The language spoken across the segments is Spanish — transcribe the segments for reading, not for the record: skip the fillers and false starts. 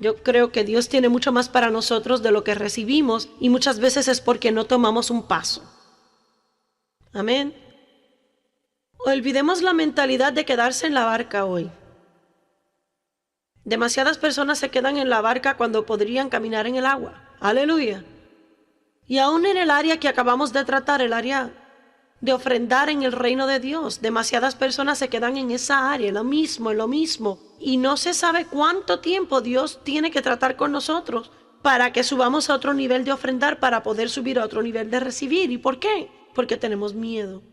Yo creo que Dios tiene mucho más para nosotros de lo que recibimos y muchas veces es porque no tomamos un paso. Amén. Olvidemos la mentalidad de quedarse en la barca hoy. Demasiadas personas se quedan en la barca cuando podrían caminar en el agua. Aleluya. Y aún en el área que acabamos de tratar, el área de ofrendar en el reino de Dios, demasiadas personas se quedan en esa área, en lo mismo. Y no se sabe cuánto tiempo Dios tiene que tratar con nosotros para que subamos a otro nivel de ofrendar, para poder subir a otro nivel de recibir. ¿Y por qué? Porque tenemos miedo.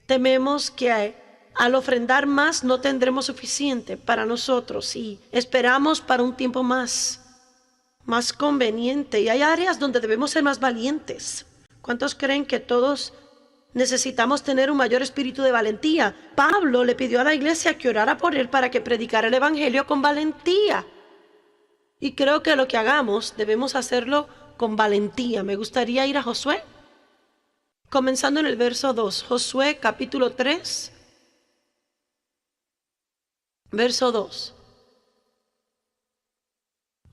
Tememos que al ofrendar más no tendremos suficiente para nosotros y esperamos para un tiempo más conveniente. Y hay áreas donde debemos ser más valientes. ¿Cuántos creen que todos necesitamos tener un mayor espíritu de valentía? Pablo le pidió a la iglesia que orara por él para que predicara el evangelio con valentía. Y creo que lo que hagamos debemos hacerlo con valentía. Me gustaría ir a Josué, comenzando en el verso 2. Josué capítulo 3, verso 2.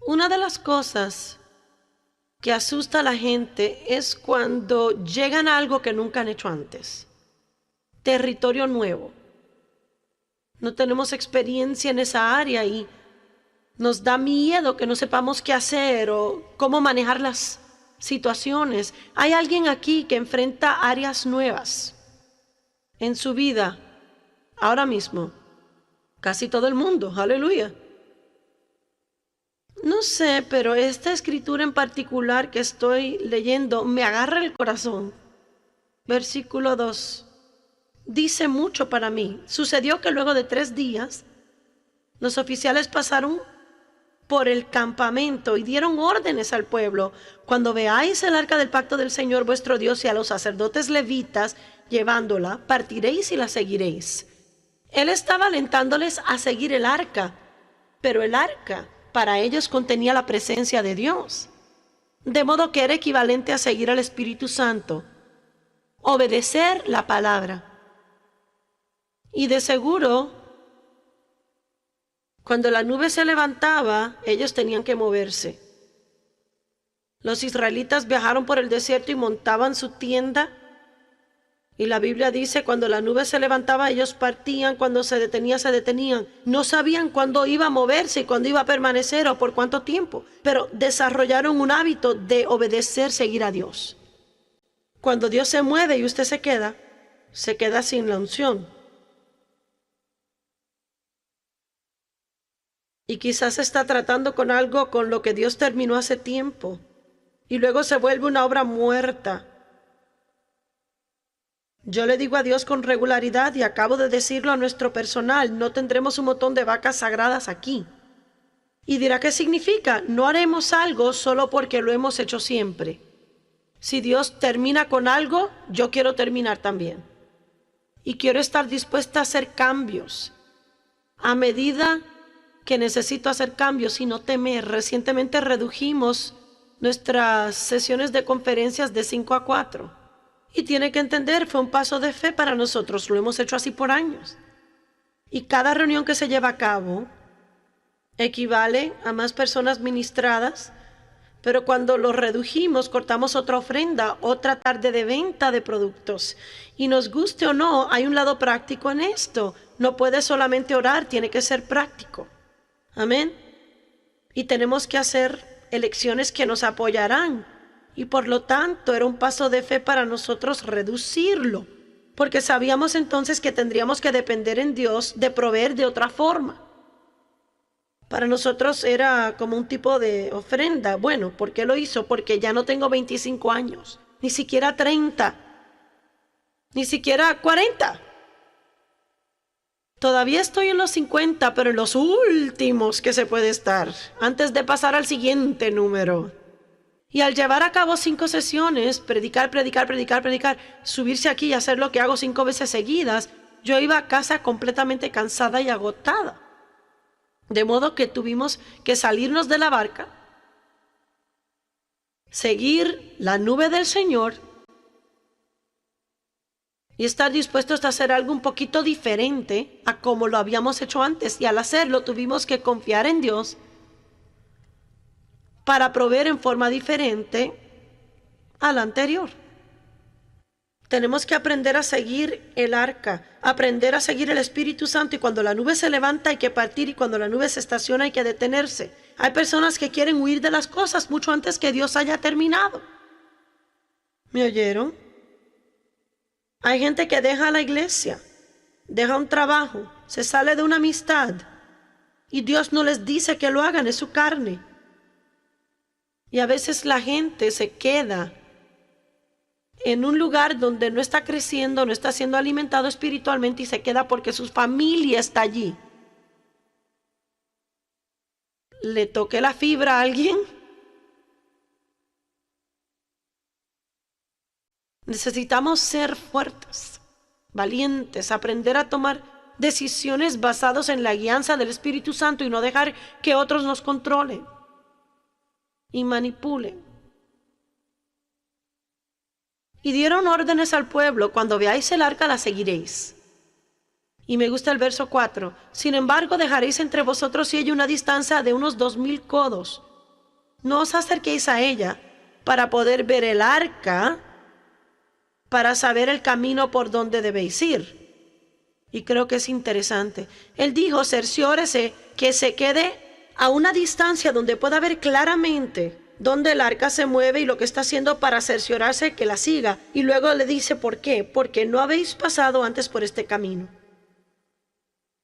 Una de las cosas que asusta a la gente es cuando llegan a algo que nunca han hecho antes. Territorio nuevo. No tenemos experiencia en esa área y nos da miedo que no sepamos qué hacer o cómo manejar las situaciones. Hay alguien aquí que enfrenta áreas nuevas en su vida ahora mismo. Casi todo el mundo. Aleluya. No sé, pero esta escritura en particular que estoy leyendo me agarra el corazón. Versículo 2. Dice mucho para mí. Sucedió que luego de 3 días, los oficiales pasaron por el campamento y dieron órdenes al pueblo. Cuando veáis el arca del pacto del Señor vuestro Dios y a los sacerdotes levitas llevándola, partiréis y la seguiréis. Él estaba alentándoles a seguir el arca, pero el arca para ellos contenía la presencia de Dios, de modo que era equivalente a seguir al Espíritu Santo, obedecer la palabra. Y de seguro, cuando la nube se levantaba, ellos tenían que moverse. Los israelitas viajaron por el desierto y montaban su tienda. Y la Biblia dice, cuando la nube se levantaba, ellos partían, cuando se detenía, se detenían. No sabían cuándo iba a moverse y cuándo iba a permanecer o por cuánto tiempo, pero desarrollaron un hábito de obedecer, seguir a Dios. Cuando Dios se mueve y usted se queda sin la unción. Y quizás está tratando con algo con lo que Dios terminó hace tiempo, y luego se vuelve una obra muerta. Yo le digo a Dios con regularidad y acabo de decirlo a nuestro personal, no tendremos un montón de vacas sagradas aquí. Y dirá, ¿qué significa? No haremos algo solo porque lo hemos hecho siempre. Si Dios termina con algo, yo quiero terminar también. Y quiero estar dispuesta a hacer cambios a medida que necesito hacer cambios y no temer. Recientemente redujimos nuestras sesiones de conferencias de 5 a 4. Y tiene que entender, fue un paso de fe para nosotros, lo hemos hecho así por años. Y cada reunión que se lleva a cabo equivale a más personas ministradas, pero cuando lo redujimos, cortamos otra ofrenda, otra tarde de venta de productos. Y nos guste o no, hay un lado práctico en esto. No puede solamente orar, tiene que ser práctico. Amén. Y tenemos que hacer elecciones que nos apoyarán. Y por lo tanto era un paso de fe para nosotros reducirlo, porque sabíamos entonces que tendríamos que depender en Dios de proveer de otra forma. Para nosotros era como un tipo de ofrenda. Bueno, ¿por qué lo hizo? Porque ya no tengo 25 años, ni siquiera 30, ni siquiera 40. Todavía estoy en los 50, pero en los últimos que se puede estar, antes de pasar al siguiente número. Y al llevar a cabo 5 sesiones, predicar, subirse aquí y hacer lo que hago 5 veces seguidas, yo iba a casa completamente cansada y agotada. De modo que tuvimos que salirnos de la barca, seguir la nube del Señor y estar dispuestos a hacer algo un poquito diferente a como lo habíamos hecho antes. Y al hacerlo tuvimos que confiar en Dios para proveer en forma diferente a la anterior. Tenemos que aprender a seguir el arca, aprender a seguir el Espíritu Santo, y cuando la nube se levanta hay que partir, y cuando la nube se estaciona hay que detenerse. Hay personas que quieren huir de las cosas mucho antes que Dios haya terminado. ¿Me oyeron? Hay gente que deja la iglesia, deja un trabajo, se sale de una amistad, y Dios no les dice que lo hagan, es su carne. Y a veces la gente se queda en un lugar donde no está creciendo, no está siendo alimentado espiritualmente, y se queda porque su familia está allí. ¿Le toqué la fibra a alguien? Necesitamos ser fuertes, valientes, aprender a tomar decisiones basadas en la guianza del Espíritu Santo y no dejar que otros nos controlen y manipulen. Y dieron órdenes al pueblo: cuando veáis el arca la seguiréis. Y me gusta el verso 4. Sin embargo, dejaréis entre vosotros y ella una distancia de unos 2000 codos. No os acerquéis a ella para poder ver el arca, para saber el camino por donde debéis ir. Y creo que es interesante. Él dijo: cerciórese que se quede a una distancia donde pueda ver claramente donde el arca se mueve y lo que está haciendo, para cerciorarse que la siga. Y luego le dice por qué: porque no habéis pasado antes por este camino.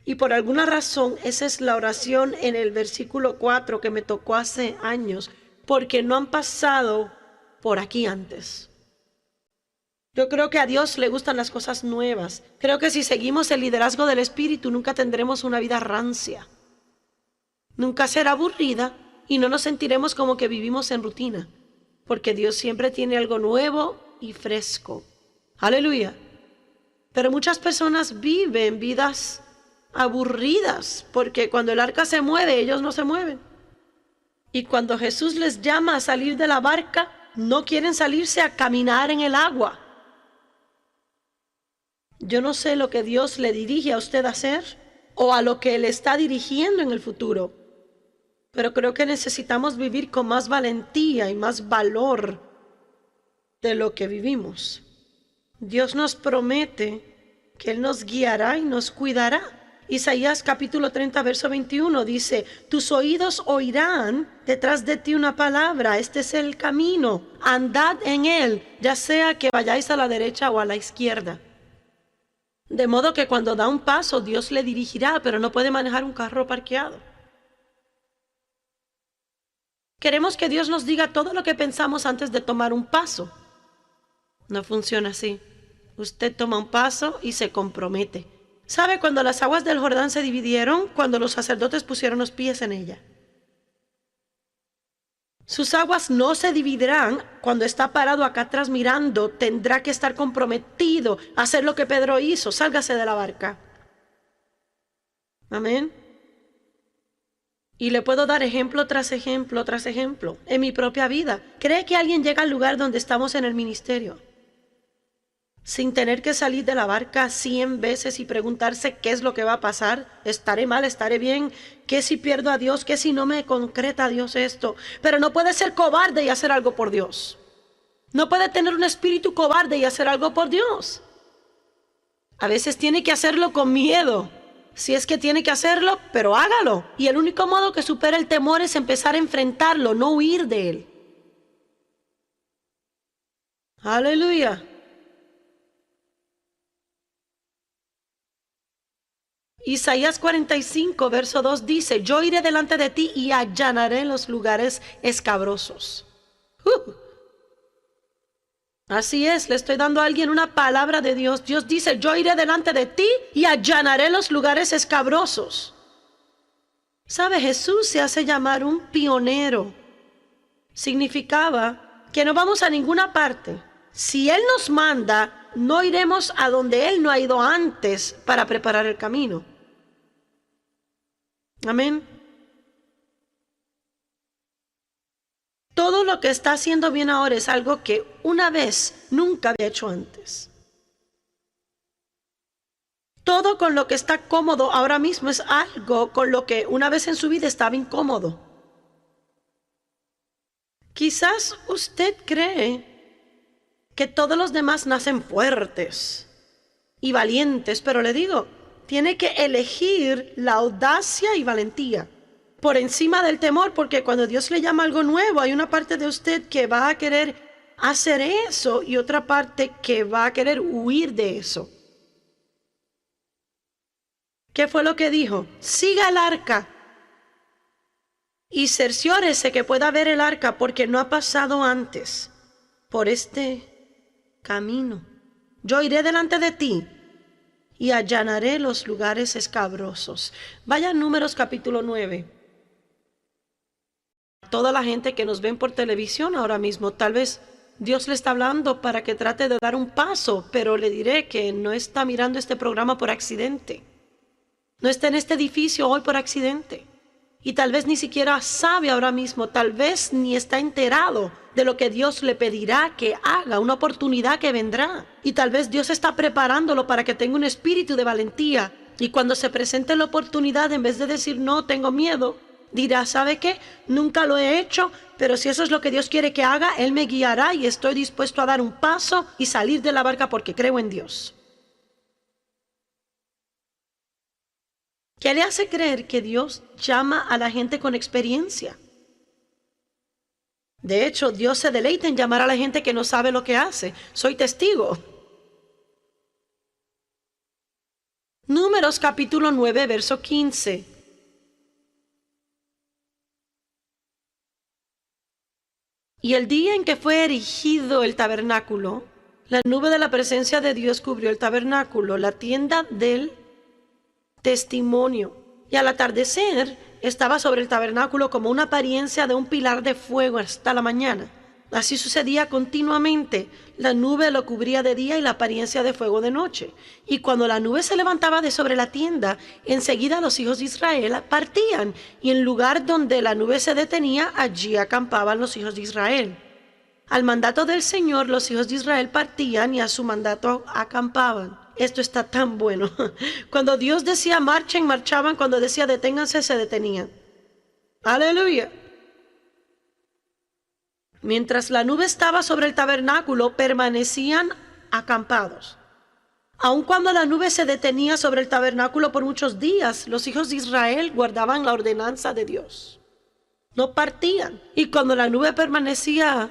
Y por alguna razón esa es la oración en el versículo 4 que me tocó hace años: porque no han pasado por aquí antes. Yo creo que a Dios le gustan las cosas nuevas. Creo que si seguimos el liderazgo del Espíritu nunca tendremos una vida rancia. Nunca será aburrida, y no nos sentiremos como que vivimos en rutina, porque Dios siempre tiene algo nuevo y fresco. Aleluya. Pero muchas personas viven vidas aburridas, porque cuando el arca se mueve, ellos no se mueven. Y cuando Jesús les llama a salir de la barca, no quieren salirse a caminar en el agua. Yo no sé lo que Dios le dirige a usted a hacer, o a lo que Él está dirigiendo en el futuro. Pero creo que necesitamos vivir con más valentía y más valor de lo que vivimos. Dios nos promete que Él nos guiará y nos cuidará. Isaías capítulo 30, verso 21 dice: tus oídos oirán detrás de ti una palabra, este es el camino, andad en él, ya sea que vayáis a la derecha o a la izquierda. De modo que cuando da un paso, Dios le dirigirá, pero no puede manejar un carro parqueado. Queremos que Dios nos diga todo lo que pensamos antes de tomar un paso. No funciona así. Usted toma un paso y se compromete. ¿Sabe cuando las aguas del Jordán se dividieron? Cuando los sacerdotes pusieron los pies en ella. Sus aguas no se dividirán cuando está parado acá atrás mirando. Tendrá que estar comprometido a hacer lo que Pedro hizo. Sálgase de la barca. Amén. Y le puedo dar ejemplo tras ejemplo tras ejemplo en mi propia vida. ¿Cree que alguien llega al lugar donde estamos en el ministerio sin tener que salir de la barca 100 veces y preguntarse qué es lo que va a pasar? ¿Estaré mal? ¿Estaré bien? ¿Qué si pierdo a Dios? ¿Qué si no me concreta a Dios esto? Pero no puede ser cobarde y hacer algo por Dios. No puede tener un espíritu cobarde y hacer algo por Dios. A veces tiene que hacerlo con miedo. Si es que tiene que hacerlo, pero hágalo. Y el único modo que supera el temor es empezar a enfrentarlo, no huir de él. Aleluya. Isaías 45, verso 2 dice: yo iré delante de ti y allanaré los lugares escabrosos. Así es, le estoy dando a alguien una palabra de Dios. Dios dice: yo iré delante de ti y allanaré los lugares escabrosos. ¿Sabe? Jesús se hace llamar un pionero. Significaba que no vamos a ninguna parte. Si Él nos manda, no iremos a donde Él no ha ido antes para preparar el camino. Amén. Todo lo que está haciendo bien ahora es algo que una vez nunca había hecho antes. Todo con lo que está cómodo ahora mismo es algo con lo que una vez en su vida estaba incómodo. Quizás usted cree que todos los demás nacen fuertes y valientes, pero le digo, tiene que elegir la audacia y valentía por encima del temor, porque cuando Dios le llama algo nuevo, hay una parte de usted que va a querer hacer eso y otra parte que va a querer huir de eso. ¿Qué fue lo que dijo? Siga el arca y cerciórese que pueda ver el arca, porque no ha pasado antes por este camino. Yo iré delante de ti y allanaré los lugares escabrosos. Vaya a Números capítulo 9. Toda la gente que nos ven por televisión ahora mismo, tal vez Dios le está hablando para que trate de dar un paso, pero le diré que no está mirando este programa por accidente. No está en este edificio hoy por accidente. Y tal vez ni siquiera sabe ahora mismo, tal vez ni está enterado de lo que Dios le pedirá que haga, una oportunidad que vendrá. Y tal vez Dios está preparándolo para que tenga un espíritu de valentía. Y cuando se presente la oportunidad, en vez de decir no, tengo miedo, dirá, ¿sabe qué? Nunca lo he hecho, pero si eso es lo que Dios quiere que haga, Él me guiará y estoy dispuesto a dar un paso y salir de la barca porque creo en Dios. ¿Qué le hace creer que Dios llama a la gente con experiencia? De hecho, Dios se deleita en llamar a la gente que no sabe lo que hace. Soy testigo. Números capítulo 9, verso 15. Y el día en que fue erigido el tabernáculo, la nube de la presencia de Dios cubrió el tabernáculo, la tienda del testimonio. Y al atardecer estaba sobre el tabernáculo como una apariencia de un pilar de fuego hasta la mañana. Así sucedía continuamente. La nube lo cubría de día y la apariencia de fuego de noche. Y cuando la nube se levantaba de sobre la tienda, enseguida los hijos de Israel partían. Y en lugar donde la nube se detenía, allí acampaban los hijos de Israel. Al mandato del Señor, los hijos de Israel partían y a su mandato acampaban. Esto está tan bueno. Cuando Dios decía marchen, marchaban. Cuando decía deténganse, se detenían. Aleluya. Mientras la nube estaba sobre el tabernáculo, permanecían acampados. Aun cuando la nube se detenía sobre el tabernáculo por muchos días, los hijos de Israel guardaban la ordenanza de Dios. No partían. Y cuando la nube permanecía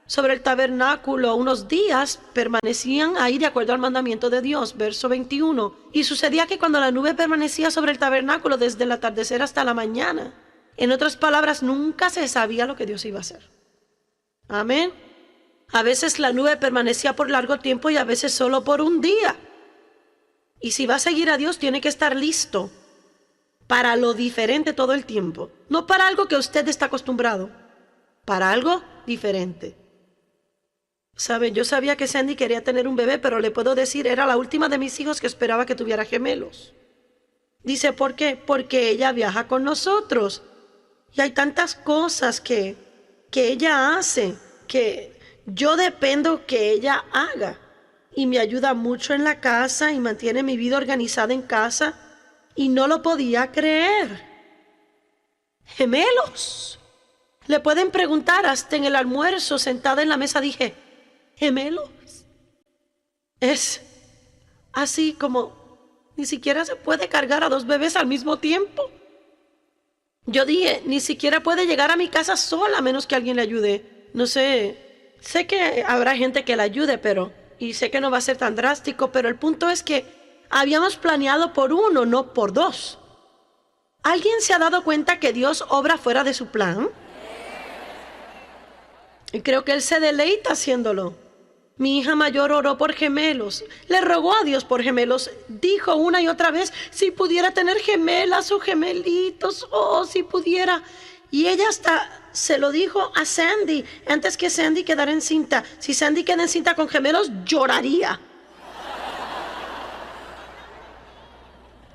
sobre el tabernáculo unos días, permanecían ahí de acuerdo al mandamiento de Dios. Verso 21. Y sucedía que cuando la nube permanecía sobre el tabernáculo desde el atardecer hasta la mañana, en otras palabras, nunca se sabía lo que Dios iba a hacer. Amén. A veces la nube permanecía por largo tiempo y a veces solo por un día. Y si va a seguir a Dios, tiene que estar listo para lo diferente todo el tiempo. No para algo que usted está acostumbrado, para algo diferente. ¿Sabe? Yo sabía que Sandy quería tener un bebé, pero le puedo decir, era la última de mis hijos que esperaba que tuviera gemelos. Dice, ¿por qué? Porque ella viaja con nosotros. Y hay tantas cosas que ella hace, que yo dependo que ella haga. Y me ayuda mucho en la casa y mantiene mi vida organizada en casa. Y no lo podía creer. Gemelos. Le pueden preguntar, hasta en el almuerzo, sentada en la mesa, dije, gemelos. Es así como ni siquiera se puede cargar a dos bebés al mismo tiempo. Yo dije, ni siquiera puede llegar a mi casa sola a menos que alguien le ayude. No sé, sé que habrá gente que la ayude, y sé que no va a ser tan drástico, pero el punto es que habíamos planeado por uno, no por dos. ¿Alguien se ha dado cuenta que Dios obra fuera de su plan? Y creo que Él se deleita haciéndolo. Mi hija mayor oró por gemelos, le rogó a Dios por gemelos, dijo una y otra vez, si pudiera tener gemelas o gemelitos, si pudiera. Y ella hasta se lo dijo a Sandy, antes que Sandy quedara encinta. Si Sandy queda encinta con gemelos, lloraría.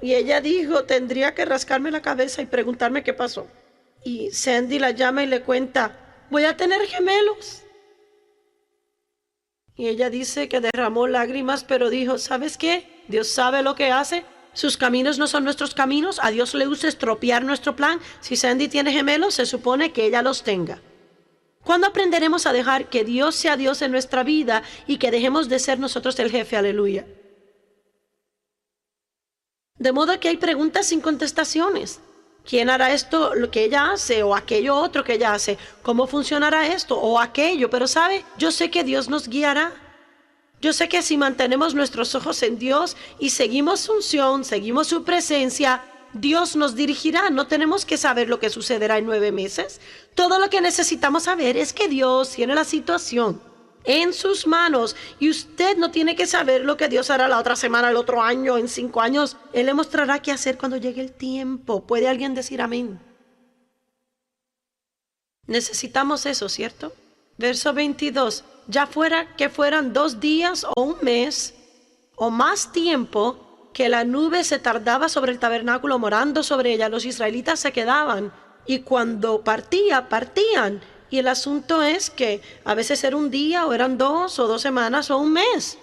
Y ella dijo, tendría que rascarme la cabeza y preguntarme qué pasó. Y Sandy la llama y le cuenta, voy a tener gemelos. Y ella dice que derramó lágrimas, pero dijo, ¿sabes qué? Dios sabe lo que hace. Sus caminos no son nuestros caminos. A Dios le gusta estropear nuestro plan. Si Sandy tiene gemelos, se supone que ella los tenga. ¿Cuándo aprenderemos a dejar que Dios sea Dios en nuestra vida y que dejemos de ser nosotros el jefe? Aleluya. De modo que hay preguntas sin contestaciones. ¿Quién hará esto lo que ella hace o aquello otro que ella hace? ¿Cómo funcionará esto o aquello? Pero ¿sabe? Yo sé que Dios nos guiará. Yo sé que si mantenemos nuestros ojos en Dios y seguimos su unción, seguimos su presencia, Dios nos dirigirá. No tenemos que saber lo que sucederá en 9 meses. Todo lo que necesitamos saber es que Dios tiene la situación en sus manos y usted no tiene que saber lo que Dios hará la otra semana, el otro año, en 5 años. Él le mostrará qué hacer cuando llegue el tiempo. ¿Puede alguien decir amén? Necesitamos eso, ¿cierto? Verso 22. Ya fuera que fueran 2 días o 1 mes o más tiempo que la nube se tardaba sobre el tabernáculo morando sobre ella, los israelitas se quedaban y cuando partían. Y el asunto es que a veces era 1 día o eran 2 o 2 semanas o 1 mes.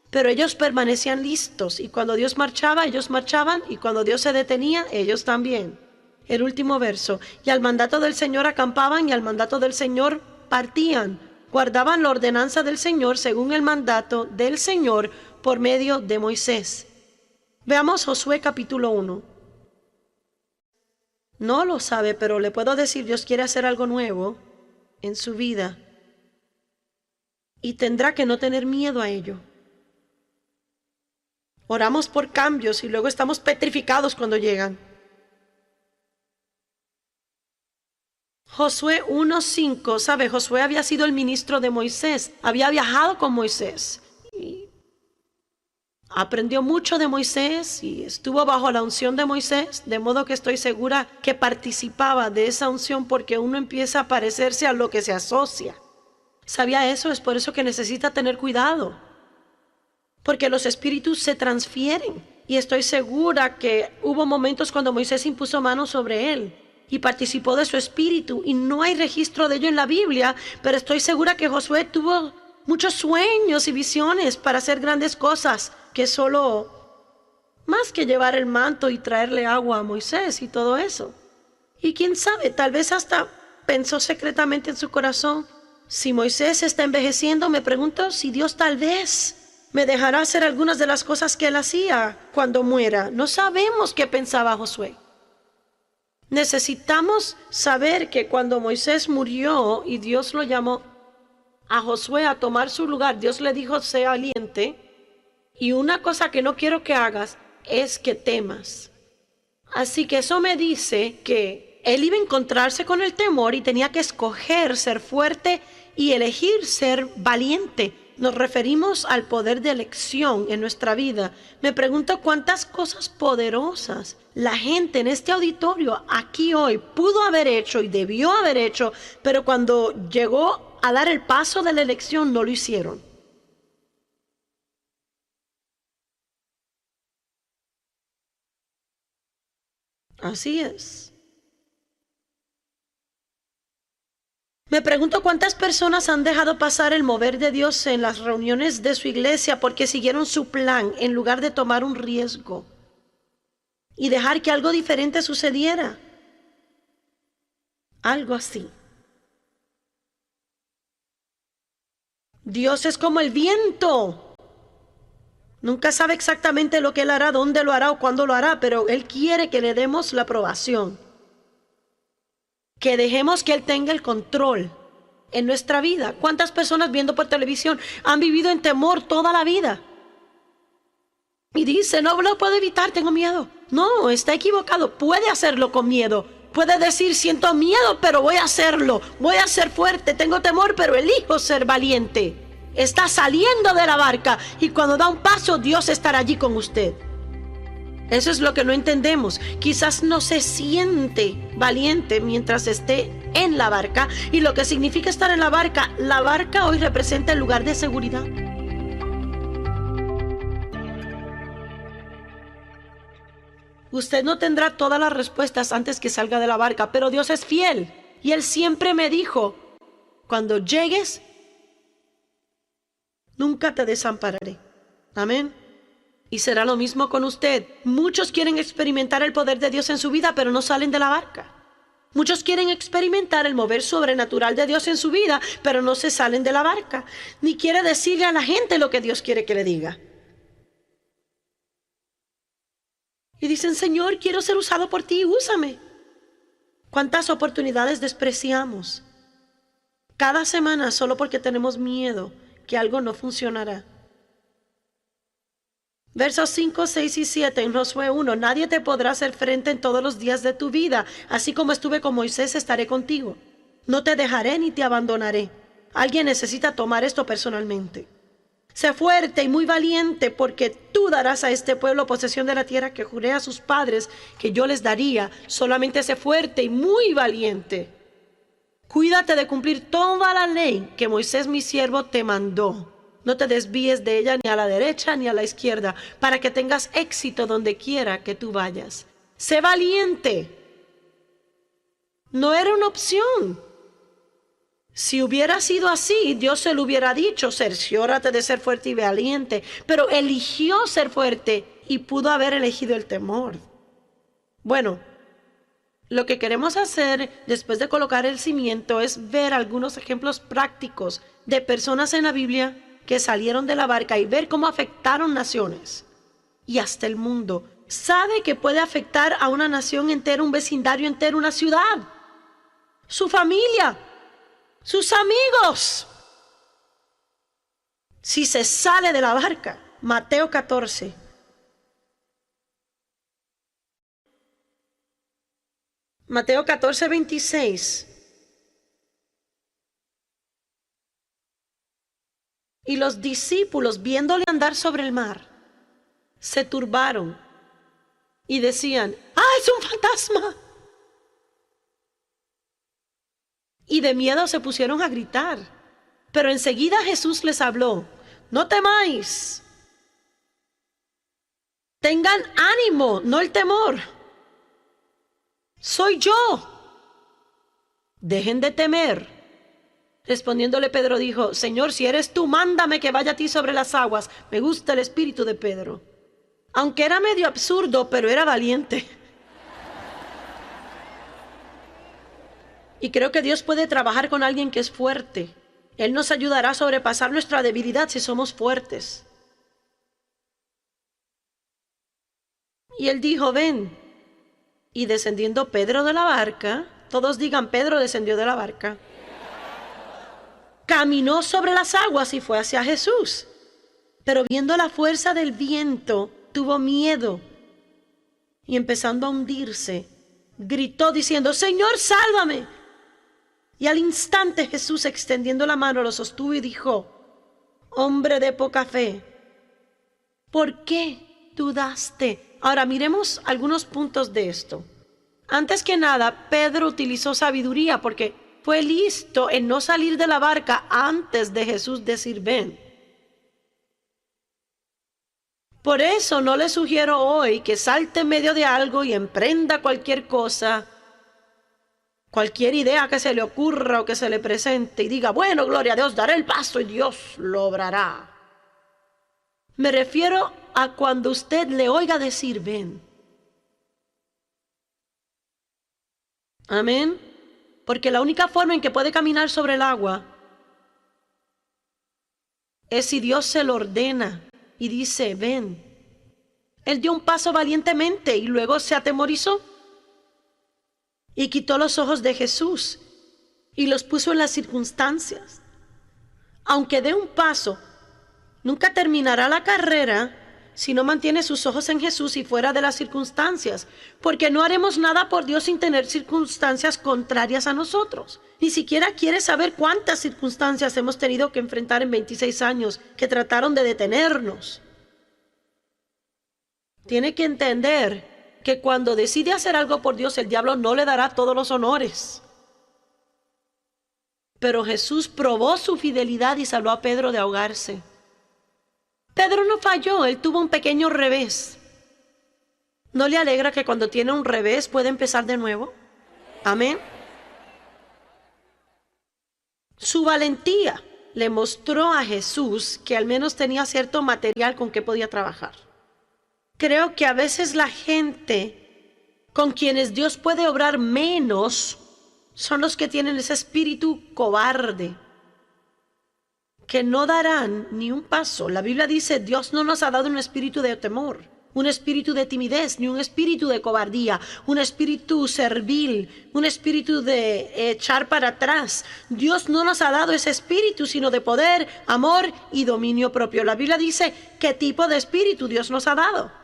Pero ellos permanecían listos y cuando Dios marchaba, ellos marchaban y cuando Dios se detenía, ellos también. El último verso. Y al mandato del Señor acampaban y al mandato del Señor partían. Guardaban la ordenanza del Señor según el mandato del Señor por medio de Moisés. Veamos Josué capítulo 1. No lo sabe, pero le puedo decir, Dios quiere hacer algo nuevo en su vida. Y tendrá que no tener miedo a ello. Oramos por cambios y luego estamos petrificados cuando llegan. Josué 1:5, ¿sabe? Josué había sido el ministro de Moisés, había viajado con Moisés y aprendió mucho de Moisés y estuvo bajo la unción de Moisés, de modo que estoy segura que participaba de esa unción porque uno empieza a parecerse a lo que se asocia. ¿Sabía eso? Es por eso que necesita tener cuidado, porque los espíritus se transfieren y estoy segura que hubo momentos cuando Moisés impuso manos sobre él y participó de su espíritu y no hay registro de ello en la Biblia, pero estoy segura que Josué tuvo muchos sueños y visiones para hacer grandes cosas, que solo más que llevar el manto y traerle agua a Moisés y todo eso. Y quién sabe, tal vez hasta pensó secretamente en su corazón, si Moisés está envejeciendo, me pregunto si Dios tal vez me dejará hacer algunas de las cosas que él hacía cuando muera. No sabemos qué pensaba Josué. Necesitamos saber que cuando Moisés murió y Dios lo llamó a Josué a tomar su lugar, Dios le dijo, sé valiente, y una cosa que no quiero que hagas es que temas. Así que eso me dice que él iba a encontrarse con el temor y tenía que escoger ser fuerte y elegir ser valiente. Nos referimos al poder de elección en nuestra vida. Me pregunto cuántas cosas poderosas la gente en este auditorio aquí hoy pudo haber hecho y debió haber hecho, pero cuando llegó a dar el paso de la elección no lo hicieron. Así es. Me pregunto cuántas personas han dejado pasar el mover de Dios en las reuniones de su iglesia porque siguieron su plan en lugar de tomar un riesgo y dejar que algo diferente sucediera. Algo así. Dios es como el viento. Nunca sabe exactamente lo que Él hará, dónde lo hará o cuándo lo hará, pero Él quiere que le demos la aprobación. Que dejemos que Él tenga el control en nuestra vida. ¿Cuántas personas viendo por televisión han vivido en temor toda la vida? Y dice, no lo puedo evitar, tengo miedo. No, está equivocado, puede hacerlo con miedo. Puede decir, siento miedo, pero voy a hacerlo. Voy a ser fuerte, tengo temor, pero elijo ser valiente. Está saliendo de la barca y cuando da un paso, Dios estará allí con usted. Eso es lo que no entendemos. Quizás no se siente valiente mientras esté en la barca. Y lo que significa estar en la barca hoy representa el lugar de seguridad. Usted no tendrá todas las respuestas antes que salga de la barca, pero Dios es fiel. Y Él siempre me dijo, cuando llegues, nunca te desampararé. Amén. Y será lo mismo con usted. Muchos quieren experimentar el poder de Dios en su vida, pero no salen de la barca. Muchos quieren experimentar el mover sobrenatural de Dios en su vida, pero no se salen de la barca, ni quiere decirle a la gente lo que Dios quiere que le diga. Y dicen, Señor, quiero ser usado por ti, úsame. ¿Cuántas oportunidades despreciamos cada semana solo porque tenemos miedo que algo no funcionará? Versos 5, 6 y 7 en Josué 1. Nadie te podrá hacer frente en todos los días de tu vida. Así como estuve con Moisés, estaré contigo. No te dejaré ni te abandonaré. Alguien necesita tomar esto personalmente. Sé fuerte y muy valiente, porque tú darás a este pueblo posesión de la tierra que juré a sus padres que yo les daría. Solamente sé fuerte y muy valiente. Cuídate de cumplir toda la ley que Moisés mi siervo te mandó. No te desvíes de ella ni a la derecha ni a la izquierda, para que tengas éxito donde quiera que tú vayas. Sé valiente. No era una opción. Si hubiera sido así, Dios se lo hubiera dicho, cerciórate de ser fuerte y valiente, pero eligió ser fuerte y pudo haber elegido el temor. Bueno, lo que queremos hacer después de colocar el cimiento es ver algunos ejemplos prácticos de personas en la Biblia que salieron de la barca y ver cómo afectaron naciones y hasta el mundo. Sabe que puede afectar a una nación entera, un vecindario entero, una ciudad, su familia, sus amigos, si se sale de la barca. Mateo 14. Mateo 14, 26. Y los discípulos, viéndole andar sobre el mar, se turbaron y decían, ¡ah, es un fantasma! Y de miedo se pusieron a gritar. Pero enseguida Jesús les habló, no temáis, tengan ánimo, no el temor. Soy yo. Dejen de temer. Respondiéndole Pedro dijo, Señor, si eres tú, mándame que vaya a ti sobre las aguas. Me gusta el espíritu de Pedro. Aunque era medio absurdo, pero era valiente. Y creo que Dios puede trabajar con alguien que es fuerte. Él nos ayudará a sobrepasar nuestra debilidad si somos fuertes. Y él dijo, ven. Y descendiendo Pedro de la barca, todos digan, Pedro descendió de la barca. Caminó sobre las aguas y fue hacia Jesús. Pero viendo la fuerza del viento, tuvo miedo. Y empezando a hundirse, gritó diciendo, Señor, sálvame. Y al instante Jesús, extendiendo la mano, lo sostuvo y dijo, hombre de poca fe, ¿por qué dudaste? Ahora miremos algunos puntos de esto. Antes que nada, Pedro utilizó sabiduría porque fue listo en no salir de la barca antes de Jesús decir ven. Por eso no le sugiero hoy que salte en medio de algo y emprenda cualquier cosa, cualquier idea que se le ocurra o que se le presente y diga, bueno, gloria a Dios, daré el paso y Dios lo obrará. Me refiero a cuando usted le oiga decir ven. Amén. Porque la única forma en que puede caminar sobre el agua es si Dios se lo ordena y dice, ven. Él dio un paso valientemente y luego se atemorizó y quitó los ojos de Jesús y los puso en las circunstancias. Aunque dé un paso, nunca terminará la carrera si no mantiene sus ojos en Jesús y fuera de las circunstancias, porque no haremos nada por Dios sin tener circunstancias contrarias a nosotros. Ni siquiera quiere saber cuántas circunstancias hemos tenido que enfrentar en 26 años que trataron de detenernos. Tiene que entender que cuando decide hacer algo por Dios, el diablo no le dará todos los honores. Pero Jesús probó su fidelidad y salvó a Pedro de ahogarse. Pedro no falló, él tuvo un pequeño revés. ¿No le alegra que cuando tiene un revés puede empezar de nuevo? Amén. Su valentía le mostró a Jesús que al menos tenía cierto material con que podía trabajar. Creo que a veces la gente Con quienes Dios puede obrar menos son los que tienen ese espíritu cobarde, que no darán ni un paso. La Biblia dice, Dios no nos ha dado un espíritu de temor, un espíritu de timidez, ni un espíritu de cobardía, un espíritu servil, un espíritu de echar para atrás. Dios no nos ha dado ese espíritu, sino de poder, amor y dominio propio. La Biblia dice qué tipo de espíritu Dios nos ha dado.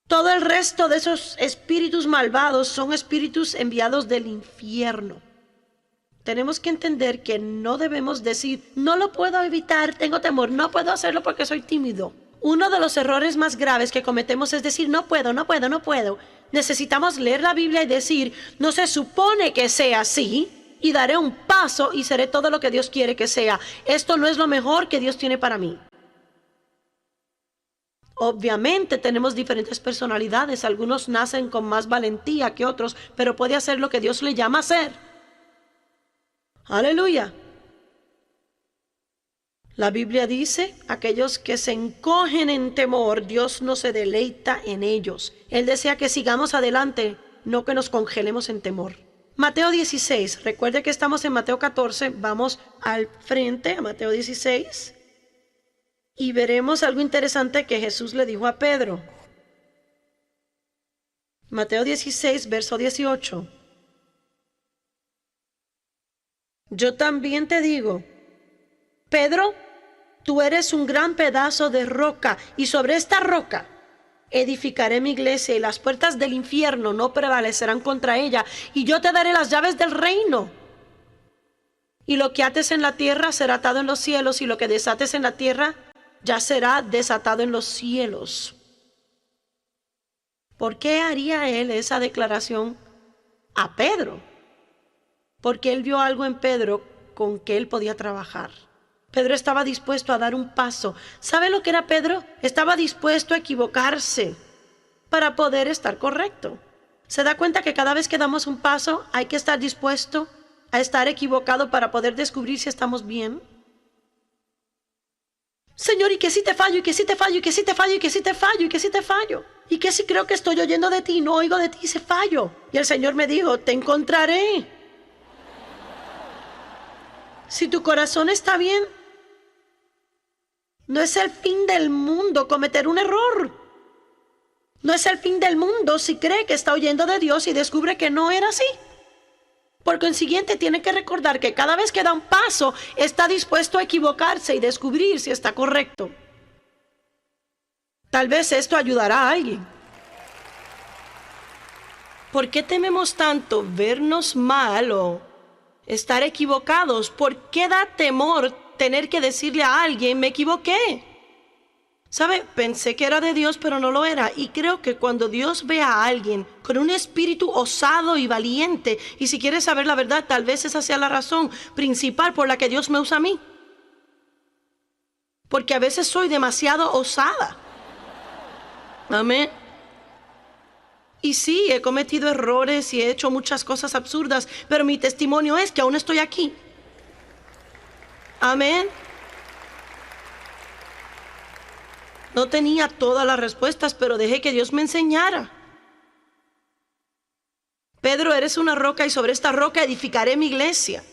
Todo el resto de esos espíritus malvados son espíritus enviados del infierno. Tenemos que entender que no debemos decir, no lo puedo evitar, tengo temor, no puedo hacerlo porque soy tímido. Uno de los errores más graves que cometemos es decir, no puedo. Necesitamos leer la Biblia y decir, no se supone que sea así, y daré un paso y seré todo lo que Dios quiere que sea. Esto no es lo mejor que Dios tiene para mí. Obviamente tenemos diferentes personalidades, algunos nacen con más valentía que otros, pero puede hacer lo que Dios le llama a hacer. Aleluya. La Biblia dice, aquellos que se encogen en temor, Dios no se deleita en ellos. Él desea que sigamos adelante, no que nos congelemos en temor. Mateo 16, recuerde que estamos en Mateo 14, vamos al frente a Mateo 16 y veremos algo interesante que Jesús le dijo a Pedro. Mateo 16, verso 18. Yo también te digo, Pedro, tú eres un gran pedazo de roca, y sobre esta roca edificaré mi iglesia, y las puertas del infierno no prevalecerán contra ella, y yo te daré las llaves del reino. Y lo que ates en la tierra será atado en los cielos, y lo que desates en la tierra ya será desatado en los cielos. ¿Por qué haría él esa declaración a Pedro? Porque él vio algo en Pedro con que él podía trabajar. Pedro estaba dispuesto a dar un paso. ¿Sabe lo que era Pedro? Estaba dispuesto a equivocarse para poder estar correcto. ¿Se da cuenta que cada vez que damos un paso hay que estar dispuesto a estar equivocado para poder descubrir si estamos bien? Señor, ¿y que si te fallo? ¿Y que si te fallo? ¿Y que si te fallo? ¿Y que si te fallo? ¿Y que si te fallo? ¿Y que si creo que estoy oyendo de ti y no oigo de ti y se fallo? Y el Señor me dijo, te encontraré. Si tu corazón está bien, no es el fin del mundo cometer un error. No es el fin del mundo si cree que está oyendo de Dios y descubre que no era así. Por consiguiente, tiene que recordar que cada vez que da un paso, está dispuesto a equivocarse y descubrir si está correcto. Tal vez esto ayudará a alguien. ¿Por qué tememos tanto vernos mal o estar equivocados? ¿Por qué da temor tener que decirle a alguien, me equivoqué? ¿Sabe? Pensé que era de Dios, pero no lo era. Y creo que cuando Dios ve a alguien con un espíritu osado y valiente, y si quieres saber la verdad, tal vez esa sea la razón principal por la que Dios me usa a mí. Porque a veces soy demasiado osada. Amén. Y sí, he cometido errores y he hecho muchas cosas absurdas, pero mi testimonio es que aún estoy aquí. Amén. No tenía todas las respuestas, pero dejé que Dios me enseñara. Pedro, eres una roca y sobre esta roca edificaré mi iglesia.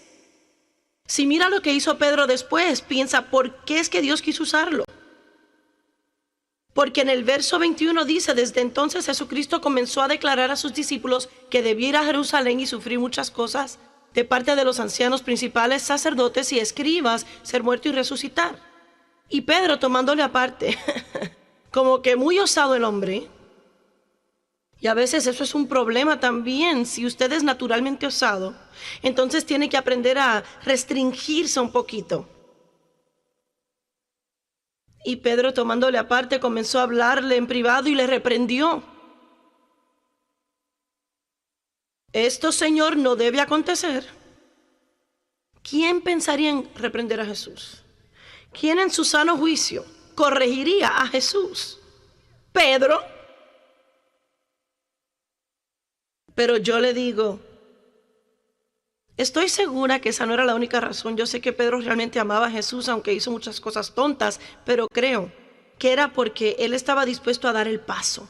Si mira lo que hizo Pedro después, piensa, ¿por qué es que Dios quiso usarlo? Porque en el verso 21 dice, desde entonces Jesucristo comenzó a declarar a sus discípulos que debía ir a Jerusalén y sufrir muchas cosas de parte de los ancianos principales, sacerdotes y escribas, ser muerto y resucitar. Y Pedro tomándole aparte, como que muy osado el hombre. Y a veces eso es un problema también. Si usted es naturalmente osado, entonces tiene que aprender a restringirse un poquito. Y Pedro tomándole aparte comenzó a hablarle en privado y le reprendió. Esto, Señor, no debe acontecer. ¿Quién pensaría en reprender a Jesús? ¿Quién en su sano juicio corregiría a Jesús? Pedro. Pero yo le digo, estoy segura que esa no era la única razón. Yo sé que Pedro realmente amaba a Jesús, aunque hizo muchas cosas tontas, pero creo que era porque él estaba dispuesto a dar el paso.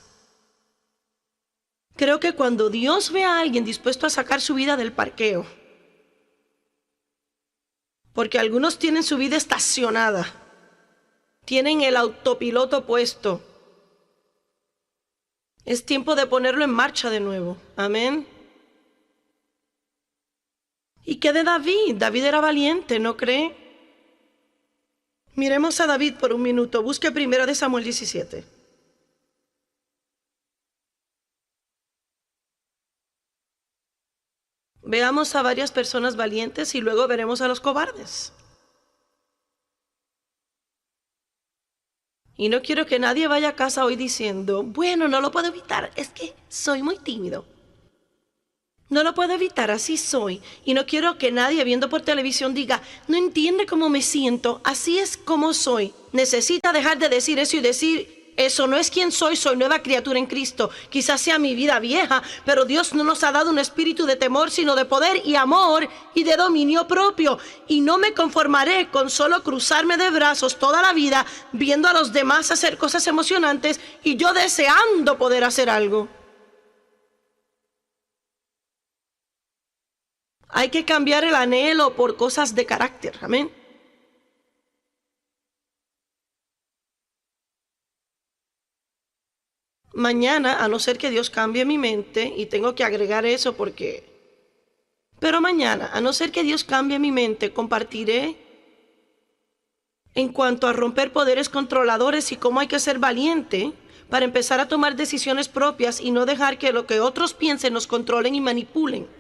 Creo que cuando Dios ve a alguien dispuesto a sacar su vida del parqueo, porque algunos tienen su vida estacionada, tienen el autopiloto puesto, es tiempo de ponerlo en marcha de nuevo. Amén. ¿Y qué de David? David era valiente, ¿no cree? Miremos a David por un minuto. Busque 1 Samuel 17. Veamos a varias personas valientes y luego veremos a los cobardes. Y no quiero que nadie vaya a casa hoy diciendo, bueno, no lo puedo evitar, es que soy muy tímido. No lo puedo evitar, así soy. Y no quiero que nadie viendo por televisión diga, no entiende cómo me siento, así es como soy. Necesita dejar de decir eso y decir, eso no es quien soy nueva criatura en Cristo. Quizás sea mi vida vieja, pero Dios no nos ha dado un espíritu de temor, sino de poder y amor y de dominio propio. Y no me conformaré con solo cruzarme de brazos toda la vida viendo a los demás hacer cosas emocionantes y yo deseando poder hacer algo. Hay que cambiar el anhelo por cosas de carácter. Amén. Mañana, a no ser que Dios cambie mi mente, y tengo que agregar eso pero mañana, a no ser que Dios cambie mi mente, compartiré en cuanto a romper poderes controladores y cómo hay que ser valiente para empezar a tomar decisiones propias y no dejar que lo que otros piensen nos controlen y manipulen.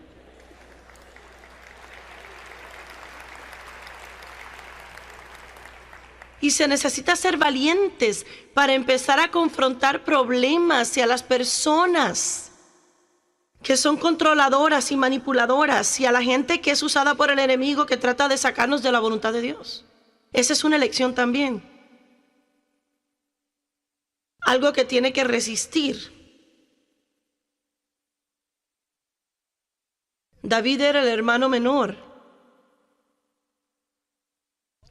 Y se necesita ser valientes para empezar a confrontar problemas y a las personas que son controladoras y manipuladoras y a la gente que es usada por el enemigo que trata de sacarnos de la voluntad de Dios. Esa es una elección también. Algo que tiene que resistir. David era el hermano menor.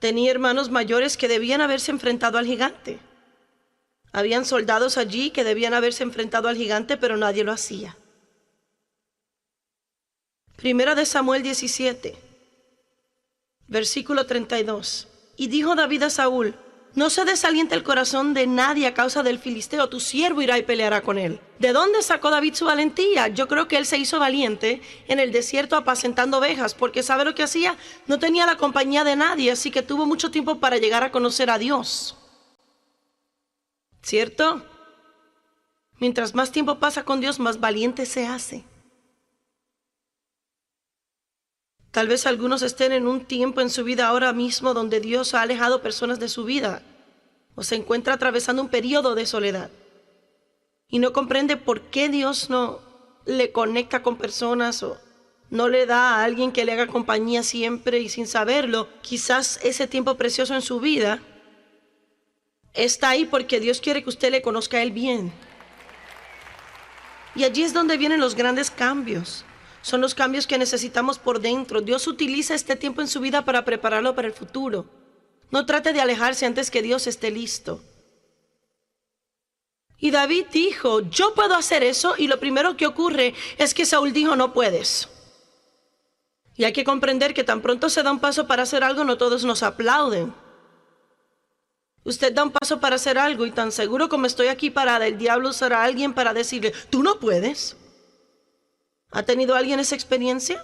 Tenía hermanos mayores que debían haberse enfrentado al gigante. Habían soldados allí que debían haberse enfrentado al gigante, pero nadie lo hacía. 1 Samuel 17, versículo 32. Y dijo David a Saúl, no se desaliente el corazón de nadie a causa del filisteo, tu siervo irá y peleará con él. ¿De dónde sacó David su valentía? Yo creo que él se hizo valiente en el desierto apacentando ovejas, porque ¿sabe lo que hacía? No tenía la compañía de nadie, así que tuvo mucho tiempo para llegar a conocer a Dios. ¿Cierto? Mientras más tiempo pasa con Dios, más valiente se hace. Tal vez algunos estén en un tiempo en su vida ahora mismo donde Dios ha alejado personas de su vida o se encuentra atravesando un periodo de soledad y no comprende por qué Dios no le conecta con personas o no le da a alguien que le haga compañía siempre y sin saberlo. Quizás ese tiempo precioso en su vida está ahí porque Dios quiere que usted le conozca a Él bien. Y allí es donde vienen los grandes cambios. Son los cambios que necesitamos por dentro. Dios utiliza este tiempo en su vida para prepararlo para el futuro. No trate de alejarse antes que Dios esté listo. Y David dijo, yo puedo hacer eso, y lo primero que ocurre es que Saúl dijo, no puedes. Y hay que comprender que tan pronto se da un paso para hacer algo, no todos nos aplauden. Usted da un paso para hacer algo y tan seguro como estoy aquí parada, el diablo usará a alguien para decirle, tú no puedes. ¿Ha tenido alguien esa experiencia?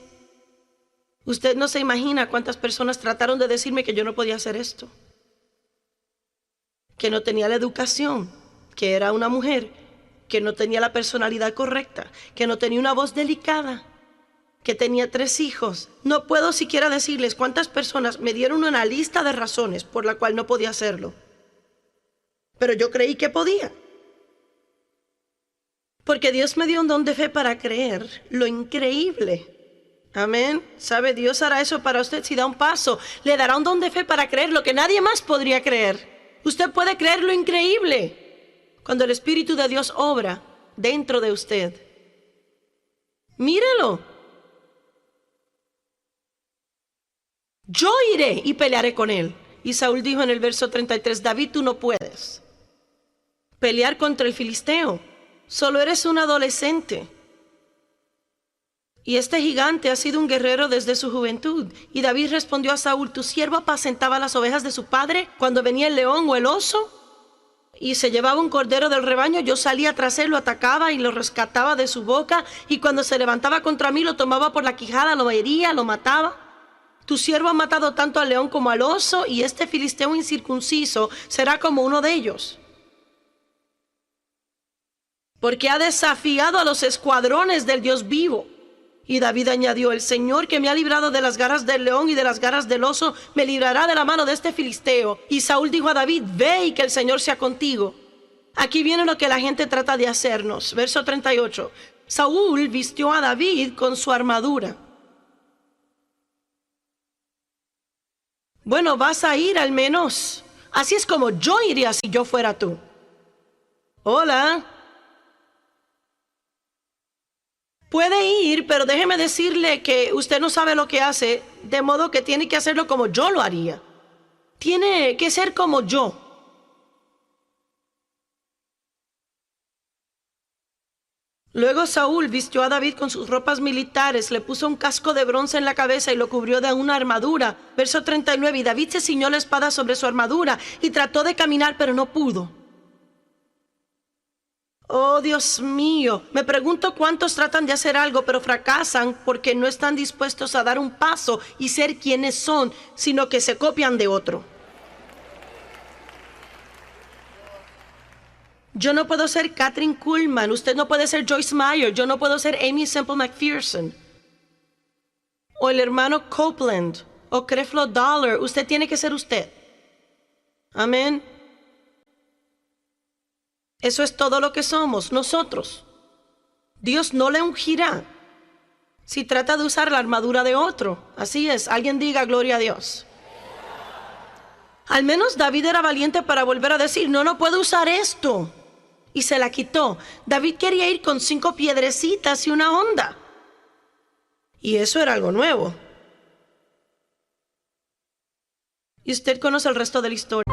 Usted no se imagina cuántas personas trataron de decirme que yo no podía hacer esto. Que no tenía la educación, que era una mujer, que no tenía la personalidad correcta, que no tenía una voz delicada, que tenía 3 hijos. No puedo siquiera decirles cuántas personas me dieron una lista de razones por la cual no podía hacerlo. Pero yo creí que podía. Porque Dios me dio un don de fe para creer lo increíble. Amén. ¿Sabe? Dios hará eso para usted si da un paso. Le dará un don de fe para creer lo que nadie más podría creer. Usted puede creer lo increíble cuando el Espíritu de Dios obra dentro de usted. Mírelo. Yo iré y pelearé con él. Y Saúl dijo en el verso 33, David, tú no puedes pelear contra el filisteo. Solo eres un adolescente. Y este gigante ha sido un guerrero desde su juventud. Y David respondió a Saúl: ¿tu siervo apacentaba las ovejas de su padre cuando venía el león o el oso? Y se llevaba un cordero del rebaño, yo salía tras él, lo atacaba y lo rescataba de su boca. Y cuando se levantaba contra mí, lo tomaba por la quijada, lo hería, lo mataba. Tu siervo ha matado tanto al león como al oso, y este filisteo incircunciso será como uno de ellos, porque ha desafiado a los escuadrones del Dios vivo. Y David añadió: el Señor, que me ha librado de las garras del león y de las garras del oso, me librará de la mano de este filisteo. Y Saúl dijo a David: ve, y que el Señor sea contigo. Aquí viene lo que la gente trata de hacernos. Verso 38. Saúl vistió a David con su armadura. Bueno, vas a ir al menos. Así es como yo iría si yo fuera tú. Hola. Puede ir, pero déjeme decirle que usted no sabe lo que hace, de modo que tiene que hacerlo como yo lo haría. Tiene que ser como yo. Luego Saúl vistió a David con sus ropas militares, le puso un casco de bronce en la cabeza y lo cubrió de una armadura. Verso 39, y David se ciñó la espada sobre su armadura y trató de caminar, pero no pudo. Oh, Dios mío, me pregunto cuántos tratan de hacer algo, pero fracasan porque no están dispuestos a dar un paso y ser quienes son, sino que se copian de otro. Yo no puedo ser Kathryn Kuhlman, usted no puede ser Joyce Meyer, yo no puedo ser Amy Semple McPherson, o el hermano Copeland, o Creflo Dollar. Usted tiene que ser usted. Amén. Eso es todo lo que somos, nosotros. Dios no le ungirá si trata de usar la armadura de otro. Así es, alguien diga gloria a Dios. Al menos David era valiente para volver a decir: no puedo usar esto. Y se la quitó. David quería ir con 5 piedrecitas y una honda. Y eso era algo nuevo. Y usted conoce el resto de la historia.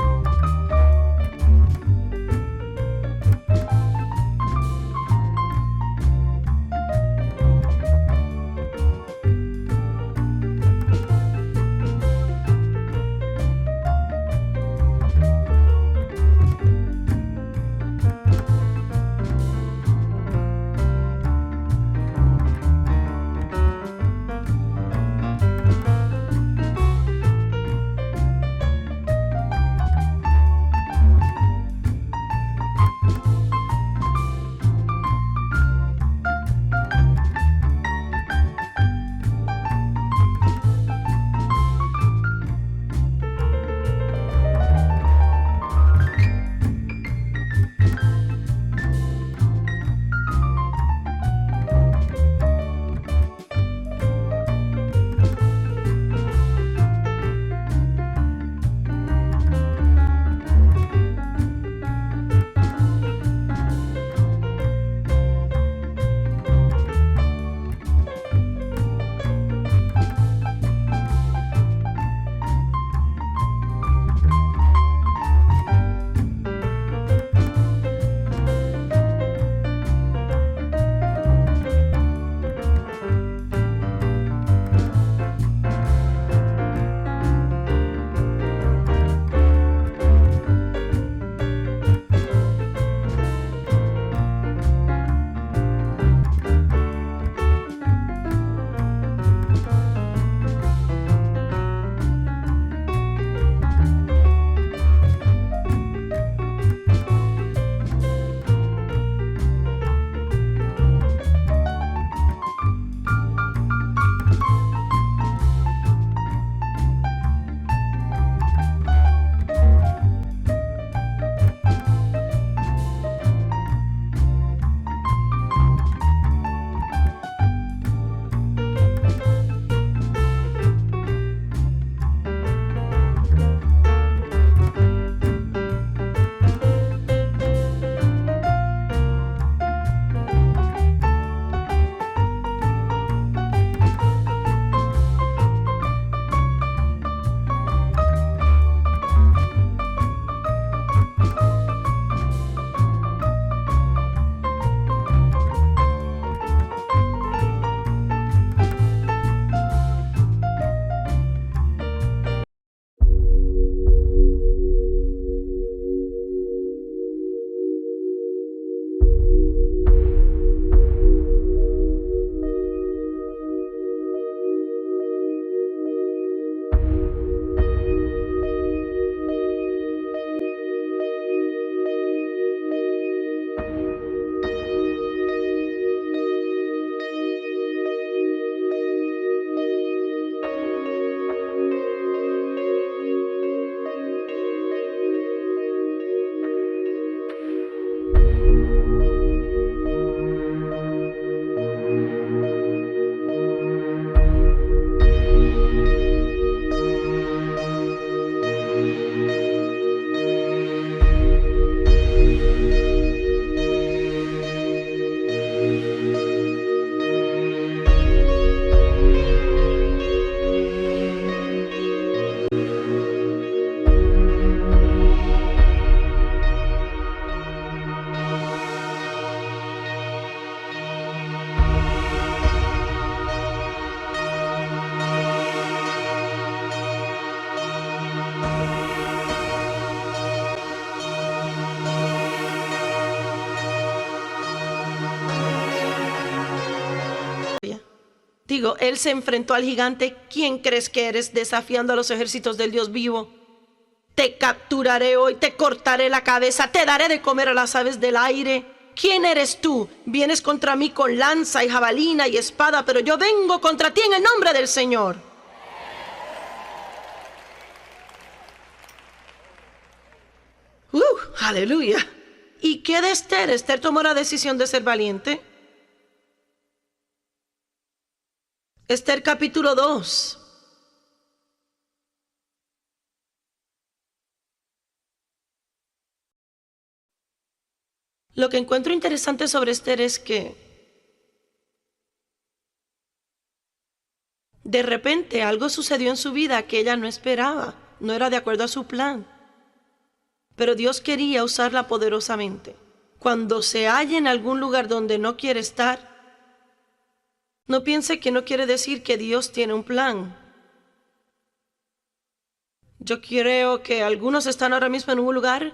Digo, él se enfrentó al gigante. ¿Quién crees que eres, desafiando a los ejércitos del Dios vivo? Te capturaré hoy, te cortaré la cabeza, te daré de comer a las aves del aire. ¿Quién eres tú? Vienes contra mí con lanza y jabalina y espada, pero yo vengo contra ti en el nombre del Señor. Aleluya. ¿Y qué de Esther? Esther tomó la decisión de ser valiente. Esther capítulo 2. Lo que encuentro interesante sobre Esther es que de repente algo sucedió en su vida que ella no esperaba, no era de acuerdo a su plan. Pero Dios quería usarla poderosamente. Cuando se halla en algún lugar donde no quiere estar, no piense que no quiere decir que Dios tiene un plan. Yo creo que algunos están ahora mismo en un lugar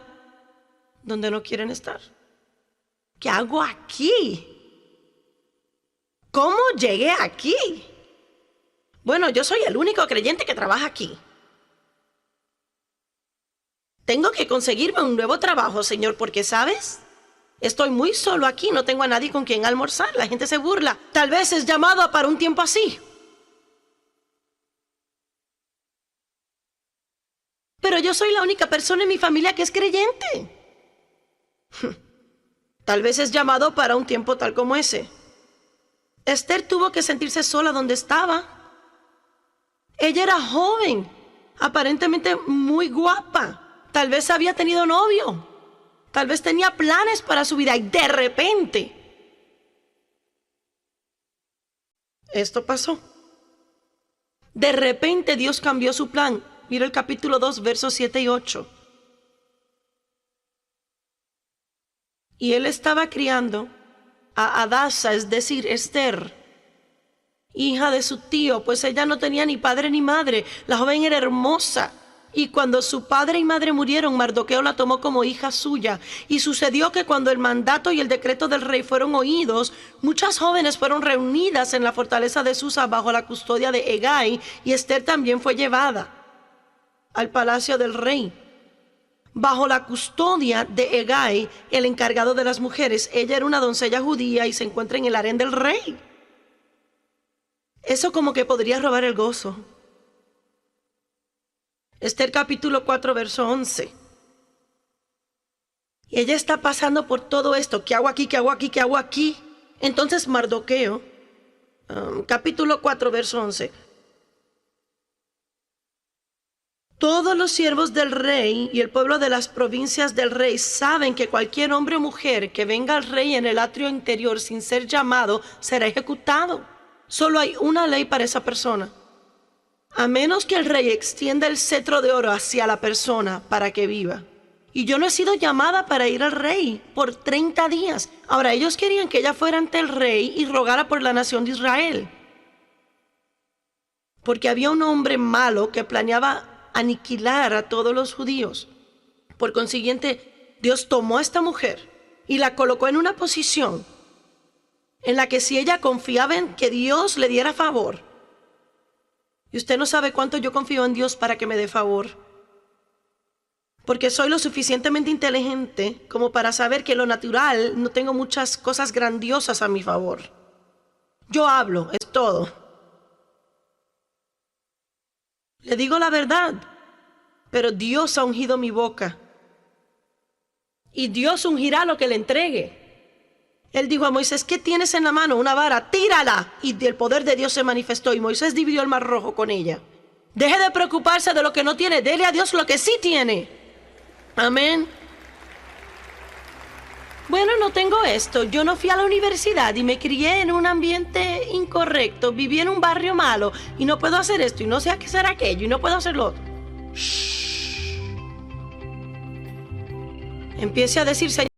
donde no quieren estar. ¿Qué hago aquí? ¿Cómo llegué aquí? Bueno, yo soy el único creyente que trabaja aquí. Tengo que conseguirme un nuevo trabajo, Señor, porque, ¿sabes? Estoy muy solo aquí, no tengo a nadie con quien almorzar, la gente se burla. Tal vez es llamado para un tiempo así. Pero yo soy la única persona en mi familia que es creyente. Tal vez es llamado para un tiempo tal como ese. Esther tuvo que sentirse sola donde estaba. Ella era joven, aparentemente muy guapa. Tal vez había tenido novio. Tal vez tenía planes para su vida y de repente esto pasó. De repente Dios cambió su plan. Mira el capítulo 2, versos 7 y 8. Y él estaba criando a Hadasa, es decir, Esther, hija de su tío, pues ella no tenía ni padre ni madre. La joven era hermosa. Y cuando su padre y madre murieron, Mardoqueo la tomó como hija suya. Y sucedió que cuando el mandato y el decreto del rey fueron oídos, muchas jóvenes fueron reunidas en la fortaleza de Susa bajo la custodia de Hegai, y Esther también fue llevada al palacio del rey. Bajo la custodia de Hegai, el encargado de las mujeres. Ella era una doncella judía y se encuentra en el harén del rey. Eso como que podría robar el gozo. Esther capítulo 4, verso 11. Y ella está pasando por todo esto. ¿Qué hago aquí? ¿Qué hago aquí? ¿Qué hago aquí? Entonces Mardoqueo, capítulo 4, verso 11. Todos los siervos del rey y el pueblo de las provincias del rey saben que cualquier hombre o mujer que venga al rey en el atrio interior sin ser llamado será ejecutado. Solo hay una ley para esa persona. A menos que el rey extienda el cetro de oro hacia la persona para que viva. Y yo no he sido llamada para ir al rey por 30 días. Ahora, ellos querían que ella fuera ante el rey y rogara por la nación de Israel. Porque había un hombre malo que planeaba aniquilar a todos los judíos. Por consiguiente, Dios tomó a esta mujer y la colocó en una posición en la que si ella confiaba en que Dios le diera favor, y usted no sabe cuánto yo confío en Dios para que me dé favor, porque soy lo suficientemente inteligente como para saber que en lo natural no tengo muchas cosas grandiosas a mi favor. Yo hablo, es todo. Le digo la verdad, pero Dios ha ungido mi boca. Y Dios ungirá lo que le entregue. Él dijo a Moisés, ¿qué tienes en la mano? Una vara, tírala. Y el poder de Dios se manifestó y Moisés dividió el mar rojo con ella. Deje de preocuparse de lo que no tiene, dele a Dios lo que sí tiene. Amén. Bueno, no tengo esto. Yo no fui a la universidad y me crié en un ambiente incorrecto. Viví en un barrio malo y no puedo hacer esto y no sé qué hacer aquello y no puedo hacer lo otro. Shh. Empiece a decir, Señor.